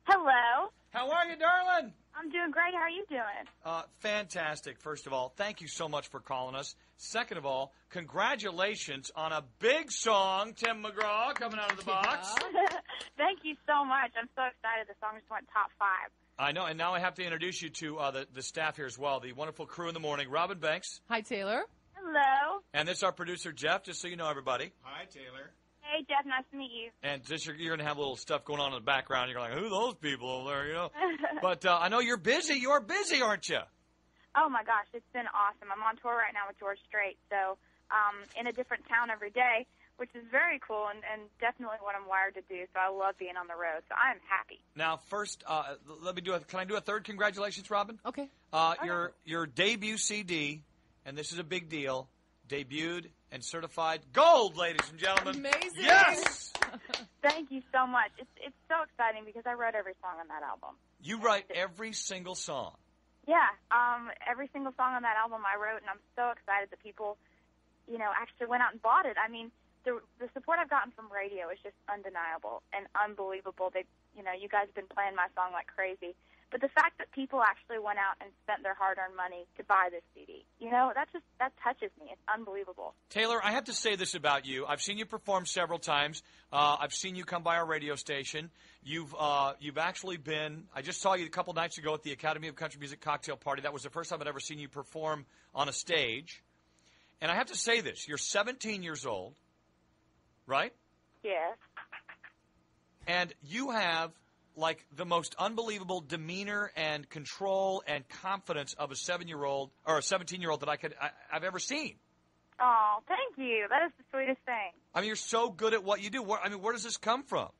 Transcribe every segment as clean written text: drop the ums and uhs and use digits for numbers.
Hello. How are you, darling? I'm doing great. How are you doing? Fantastic, first of all. Thank you so much for calling us. Second of all, congratulations on a big song, Tim McGraw, coming out of the box. Thank you so much. I'm so excited. The song just went top 5. I know, and now I have to introduce you to the staff here as well, the wonderful crew in the morning. Robin Banks. Hi, Taylor. Hello. And this is our producer, Jeff, just so you know, everybody. Hi, Taylor. Hey, Jeff. Nice to meet you. And just you're going to have a little stuff going on in the background. You're like, who are those people over there, you know? But I know you're busy. You're busy, aren't you? Oh, my gosh. It's been awesome. I'm on tour right now with George Strait, so in a different town every day, which is very cool and definitely what I'm wired to do. So I love being on the road. So I'm happy. Now, first, can I do a third congratulations, Robin? Okay. Your debut CD, and this is a big deal, debuted and certified gold, ladies and gentlemen. Amazing. Yes! Thank you so much. It's so exciting because I wrote every song on that album. You write every single song. Yeah, every single song on that album I wrote, and I'm so excited that people, actually went out and bought it. I mean, the support I've gotten from radio is just undeniable and unbelievable. You guys have been playing my song like crazy. But the fact that people actually went out and spent their hard-earned money to buy this CD, that touches me. It's unbelievable. Taylor, I have to say this about you. I've seen you perform several times. I've seen you come by our radio station. You've actually been, I just saw you a couple nights ago at the Academy of Country Music cocktail party. That was the first time I'd ever seen you perform on a stage. And I have to say this. You're 17 years old, right? Yes. And you have like the most unbelievable demeanor and control and confidence of a 7-year-old or a 17-year-old that I've ever seen. Oh, thank you. That is the sweetest thing. I mean, you're so good at what you do. Where does this come from?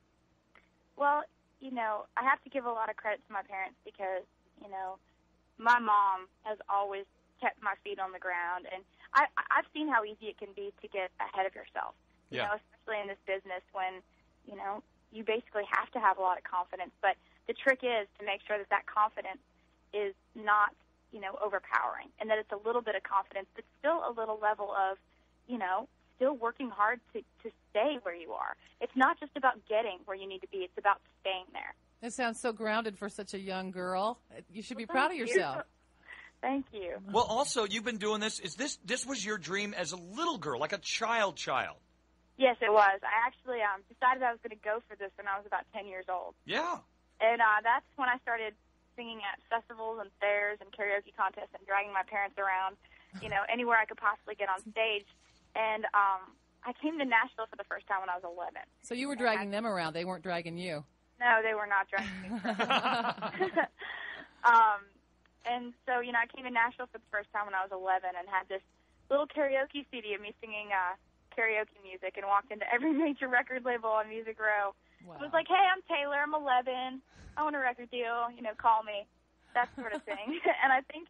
Well, I have to give a lot of credit to my parents because, my mom has always kept my feet on the ground, and I've seen how easy it can be to get ahead of yourself. Especially in this business when, you basically have to have a lot of confidence. But the trick is to make sure that confidence is not, overpowering, and that it's a little bit of confidence, but still a little level of, still working hard to stay where you are. It's not just about getting where you need to be. It's about staying there. It sounds so grounded for such a young girl. You should be proud of yourself. Thank you. Well, also, you've been doing this. This was your dream as a little girl, like a child? Yes, it was. I actually decided I was going to go for this when I was about 10 years old. Yeah. And that's when I started singing at festivals and fairs and karaoke contests and dragging my parents around, anywhere I could possibly get on stage. And I came to Nashville for the first time when I was 11. So you were dragging them around. They weren't dragging you. No, they were not dragging me around. And so, I came to Nashville for the first time when I was 11 and had this little karaoke CD of me singing karaoke music and walked into every major record label on Music Row. Wow. It was like, hey, I'm Taylor, I'm 11, I want a record deal, call me, that sort of thing. And I think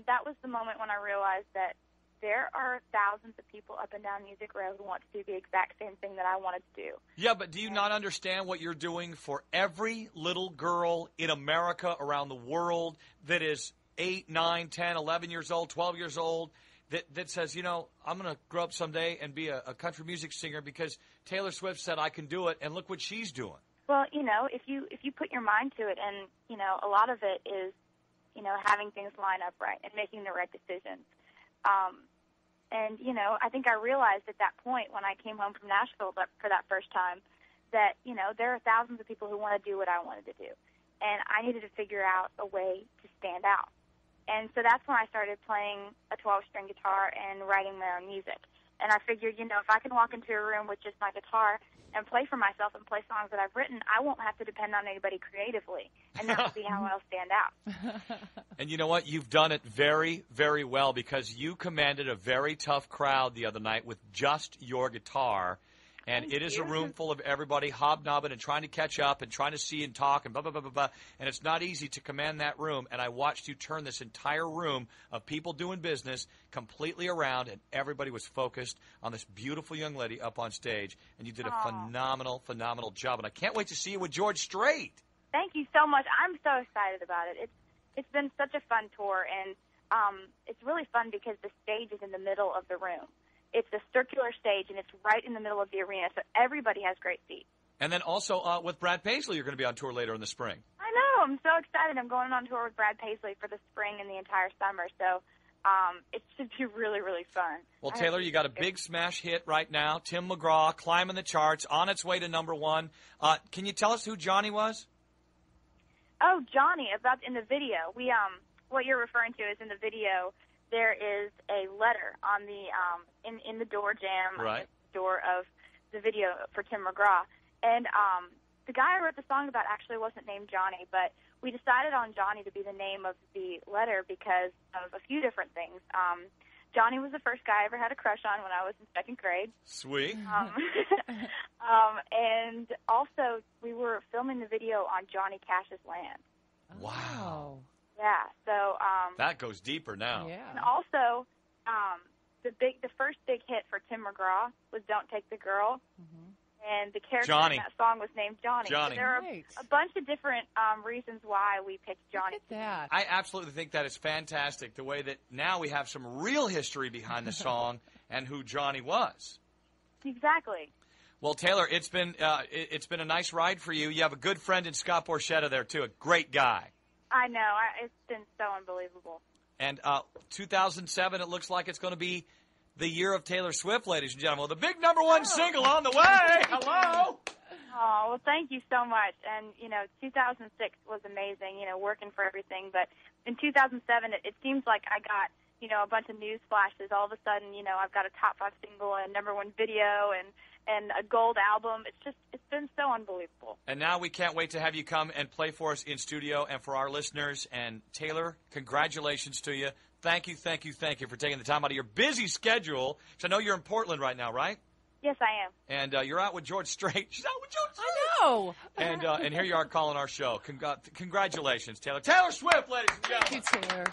that was the moment when I realized that there are thousands of people up and down Music Row who want to do the exact same thing that I wanted to do. Yeah, but do you not understand what you're doing for every little girl in America, around the world, that is 8, 9, 10, 11 years old, 12 years old, that says, I'm going to grow up someday and be a country music singer because Taylor Swift said I can do it, and look what she's doing. Well, if you put your mind to it, and, a lot of it is, having things line up right and making the right decisions. And, I think I realized at that point when I came home from Nashville for that first time that, there are thousands of people who want to do what I wanted to do. And I needed to figure out a way to stand out. And so that's when I started playing a 12-string guitar and writing my own music. And I figured, if I can walk into a room with just my guitar and play for myself and play songs that I've written, I won't have to depend on anybody creatively. And that will be how I'll stand out. And you know what? You've done it very, very well because you commanded a very tough crowd the other night with just your guitar. And Thank it is you. a room full of everybody hobnobbing and trying to catch up and trying to see and talk and blah, blah, blah, blah, blah. And it's not easy to command that room. And I watched you turn this entire room of people doing business completely around, and everybody was focused on this beautiful young lady up on stage. And you did a phenomenal, phenomenal job. And I can't wait to see you with George Strait. Thank you so much. I'm so excited about it. It's been such a fun tour, and it's really fun because the stage is in the middle of the room. It's a circular stage, and it's right in the middle of the arena, so everybody has great seats. And then also with Brad Paisley, you're going to be on tour later in the spring. I know. I'm so excited. I'm going on tour with Brad Paisley for the spring and the entire summer. So it should be really, really fun. Well, Taylor, you got a big smash hit right now. Tim McGraw, climbing the charts, on its way to #1. Can you tell us who Johnny was? Oh, Johnny, in the video. What you're referring to is in the video, there is a letter on the in the door jam, right, the door of the video for Tim McGraw. And the guy I wrote the song about actually wasn't named Johnny, but we decided on Johnny to be the name of the letter because of a few different things. Johnny was the first guy I ever had a crush on when I was in 2nd grade. Sweet. And also, we were filming the video on Johnny Cash's land. Wow. Yeah, so... that goes deeper now. Yeah. And also, the first big hit for Tim McGraw was Don't Take the Girl. Mm-hmm. And the character Johnny. in that song was named Johnny. Johnny. So there are a bunch of different reasons why we picked Johnny. Look at that. I absolutely think that is fantastic, the way that now we have some real history behind the song and who Johnny was. Exactly. Well, Taylor, it's been a nice ride for you. You have a good friend in Scott Borchetta there, too, a great guy. I know. It's been so unbelievable. And 2007, it looks like it's going to be the year of Taylor Swift, ladies and gentlemen. The big #1 single on the way. Hello. Oh, well, thank you so much. And, 2006 was amazing, working for everything. But in 2007, it seems like I got, a bunch of news flashes. All of a sudden, I've got a top 5 single and #1 video and a gold album. It's been so unbelievable. And now we can't wait to have you come and play for us in studio and for our listeners. And Taylor, congratulations to you. Thank you for taking the time out of your busy schedule. Because I know you're in Portland right now, right? Yes, I am. And you're out with George Strait. She's out with George Strait. I know. And here you are calling our show. Congratulations, Taylor. Taylor Swift, ladies and gentlemen. Thank you, Taylor.